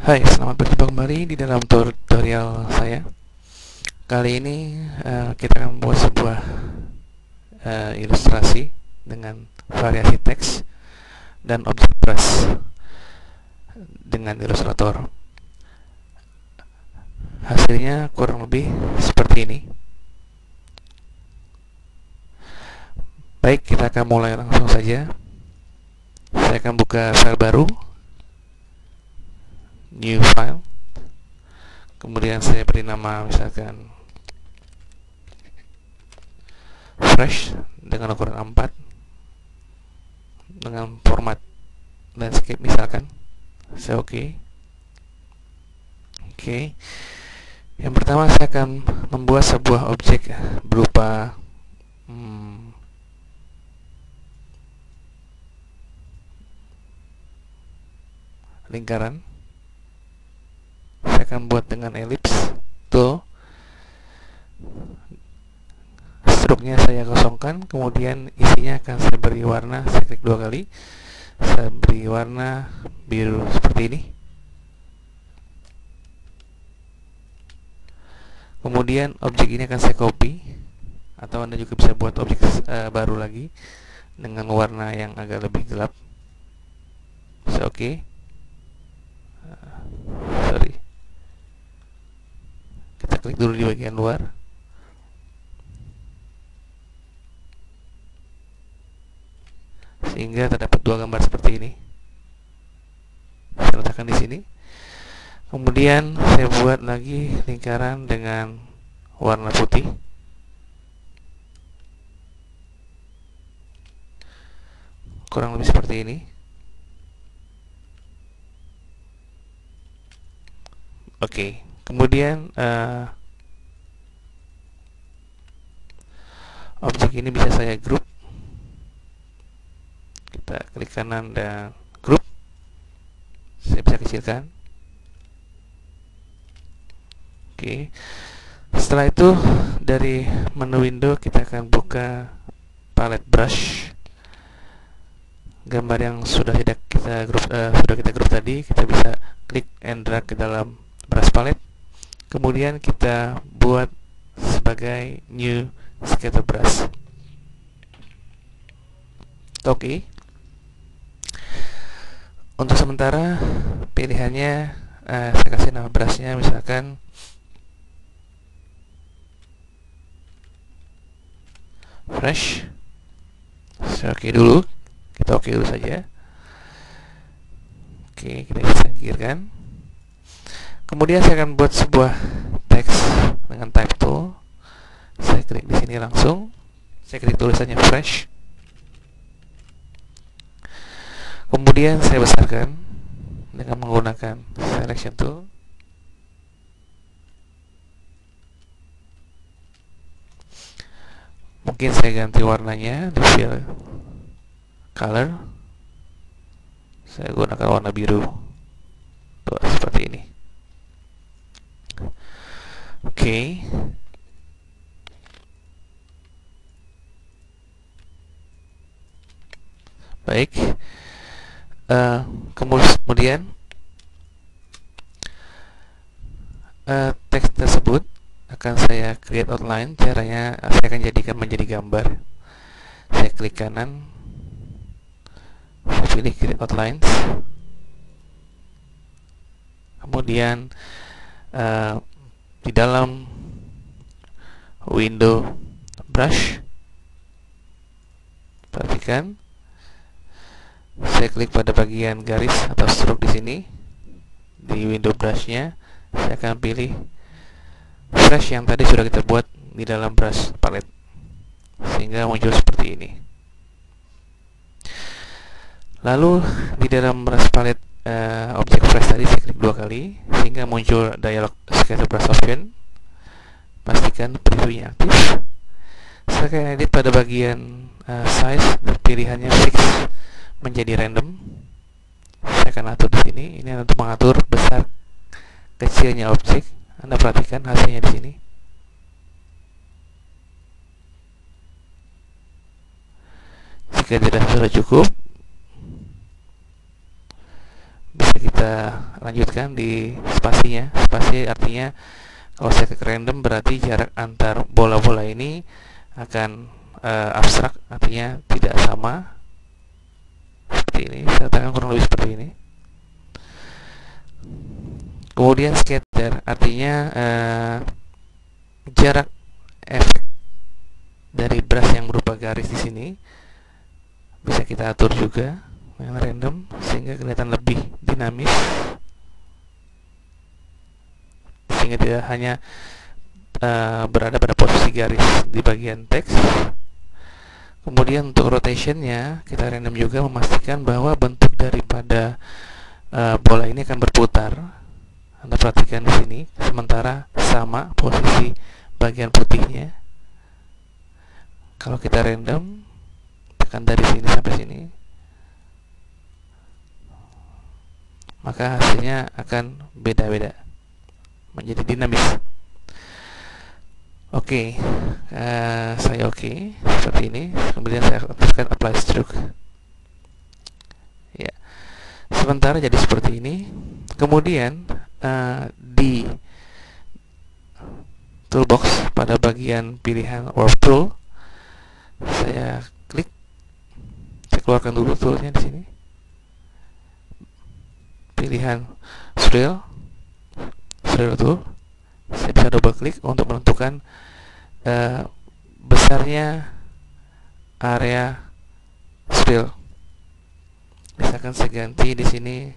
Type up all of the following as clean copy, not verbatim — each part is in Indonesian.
Hai, selamat berjumpa kembali di dalam tutorial saya. Kali ini kita akan membuat sebuah ilustrasi dengan variasi teks dan objek brush dengan Illustrator. Hasilnya kurang lebih seperti ini. Baik, kita akan mulai langsung saja. Saya akan buka file baru, new file. Kemudian saya beri nama misalkan fresh dengan ukuran A4 dengan format landscape misalkan. Saya oke. Yang pertama saya akan membuat sebuah objek berupa lingkaran. Saya akan buat dengan ellipse tool. Struknya saya kosongkan, kemudian isinya akan saya beri warna. Saya klik 2 kali, saya beri warna biru seperti ini. Kemudian objek ini akan saya copy, atau Anda juga bisa buat objek baru lagi dengan warna yang agak lebih gelap. Saya oke. Kita klik dulu di bagian luar. Sehingga terdapat dua gambar seperti ini. Saya letakkan di sini. Kemudian saya buat lagi lingkaran dengan warna putih. Kurang lebih seperti ini. Oke. Kemudian objek ini bisa saya group. Kita klik kanan dan group. Saya bisa kecilkan. Oke. Setelah itu dari menu window kita akan buka palette brush. Gambar yang sudah kita group tadi kita bisa klik and drag ke dalam brush palette. Kemudian kita buat sebagai new scatter brush. Oke. Untuk sementara pilihannya saya kasih nama brushnya misalkan fresh. Saya oke dulu. Kita oke dulu saja. Oke, kita bisa singkirkan. Kemudian saya akan buat sebuah teks dengan type tool. Saya klik di sini langsung. Saya klik tulisannya fresh. Kemudian saya besarkan dengan menggunakan selection tool. Mungkin saya ganti warnanya di fill color. Saya gunakan warna biru. Tuh, seperti ini. Oke. Baik. Kemudian teks tersebut akan saya create outline. Caranya saya akan jadikan menjadi gambar. Saya klik kanan, saya pilih create outlines. Kemudian di dalam window brush, perhatikan saya klik pada bagian garis atau stroke di sini. Di window brushnya saya akan pilih fresh yang tadi sudah kita buat di dalam brush palette, sehingga muncul seperti ini. Lalu di dalam brush palette objek fresh tadi saya klik 2 kali sehingga muncul dialog scatter brush option. Pastikan previewnya aktif. Saya akan edit pada bagian size, pilihannya fix menjadi random. Saya akan atur di sini. Ini untuk mengatur besar kecilnya objek. Anda perhatikan hasilnya di sini. Jika dirasa sudah cukup, bisa kita kita lanjutkan di spasinya. Spasi artinya kalau saya klik random berarti jarak antar bola-bola ini akan abstrak, artinya tidak sama. Seperti ini, saya katakan kurang lebih seperti ini. Kemudian scatter artinya jarak efek dari brush yang berupa garis di sini bisa kita atur juga dengan random sehingga kelihatan lebih dinamis, sehingga tidak hanya berada pada posisi garis di bagian teks. Kemudian untuk rotationnya kita random juga, memastikan bahwa bentuk daripada bola ini akan berputar. Anda perhatikan di sini, sementara sama posisi bagian putihnya. Kalau kita random, tekan dari sini sampai sini, maka hasilnya akan beda-beda, menjadi dinamis. Oke, saya oke seperti ini. Kemudian saya aktifkan apply stroke. Ya, sementara jadi seperti ini. Kemudian di toolbox pada bagian pilihan warp tool, saya klik, saya keluarkan dulu toolnya di sini. Pilihan Swirl tool, saya bisa double klik untuk menentukan besarnya area swirl. Misalkan saya ganti di sini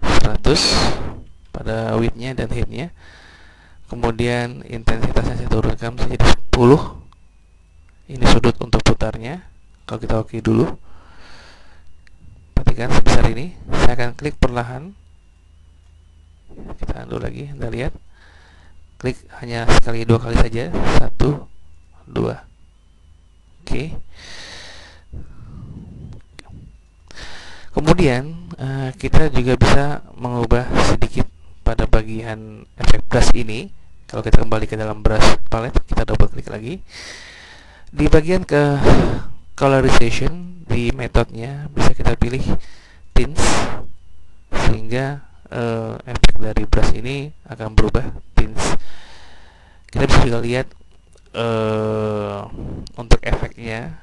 100 pada widthnya dan heightnya. Kemudian intensitasnya saya turunkan menjadi 10. Ini sudut untuk putarnya. Kalau kita oke dulu, perhatikan sebesar ini. Saya akan klik perlahan. Kita undo lagi, Anda lihat. Klik hanya sekali, 2 kali saja. 1, 2. Oke. Kemudian kita juga bisa mengubah sedikit pada bagian efek brush ini. Kalau kita kembali ke dalam brush palette, kita double klik lagi. Di bagian ke colorization, di metodenya bisa kita pilih tints, sehingga efek dari brush ini akan berubah tints. Kita bisa juga lihat untuk efeknya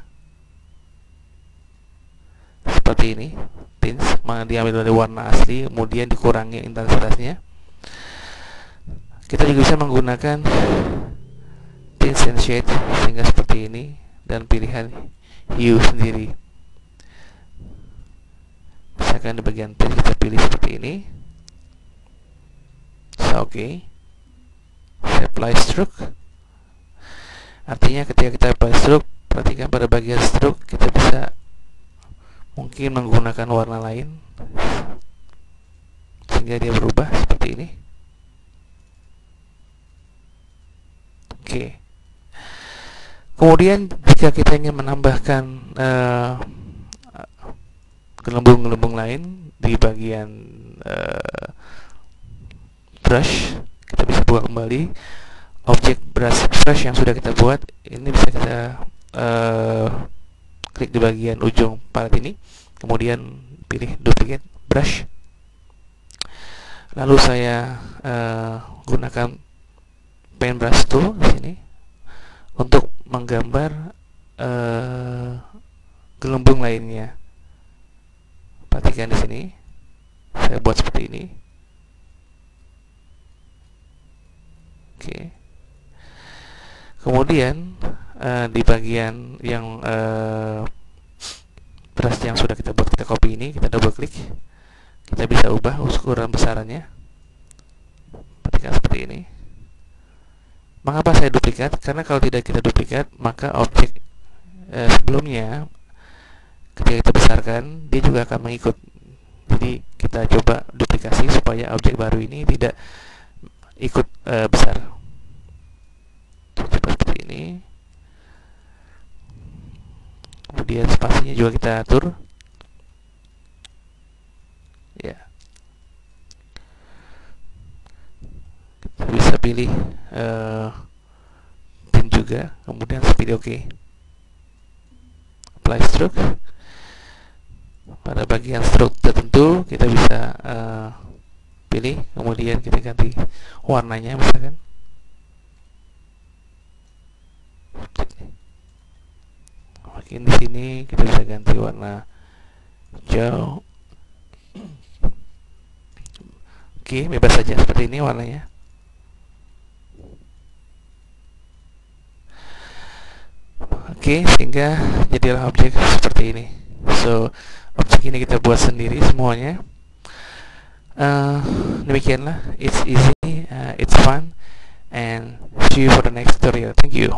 seperti ini. Tints diambil dari warna asli, kemudian dikurangi intensitasnya. Kita juga bisa menggunakan tints and shade sehingga seperti ini, dan pilihan hue sendiri. Misalkan di bagian tints kita pilih seperti ini. Oke. Saya apply stroke. Artinya ketika kita apply stroke, perhatikan pada bagian stroke kita bisa mungkin menggunakan warna lain sehingga dia berubah seperti ini. Oke. Kemudian jika kita ingin menambahkan gelembung-gelembung lain di bagian brush, kita bisa buka kembali objek brush yang sudah kita buat. Ini bisa kita klik di bagian ujung palette ini, kemudian pilih duplicate brush. Lalu saya gunakan paintbrush tool di sini untuk menggambar gelembung lainnya. Perhatikan di sini, saya buat seperti ini. Oke. Kemudian di bagian yang brush yang sudah kita buat, kita copy ini, kita double klik, kita bisa ubah ukuran besarannya. Perhatikan seperti ini. Mengapa saya duplikat? Karena kalau tidak kita duplikat, maka objek sebelumnya ketika kita besarkan, dia juga akan mengikut. Jadi kita coba duplikasi supaya objek baru ini tidak ikut besar. Coba seperti ini. Kemudian spasinya juga kita atur. Ya. Kita bisa pilih pin juga. Kemudian pilih OK. Apply stroke. pada bagian stroke tertentu kita bisa pilih, kemudian kita ganti warnanya misalkan. Mungkin di sini kita bisa ganti warna hijau. Oke, bebas saja seperti ini warnanya. Oke, sehingga jadilah objek seperti ini. So, objek ini kita buat sendiri semuanya. Demikianlah, it's easy, it's fun, and see you for the next tutorial. Thank you.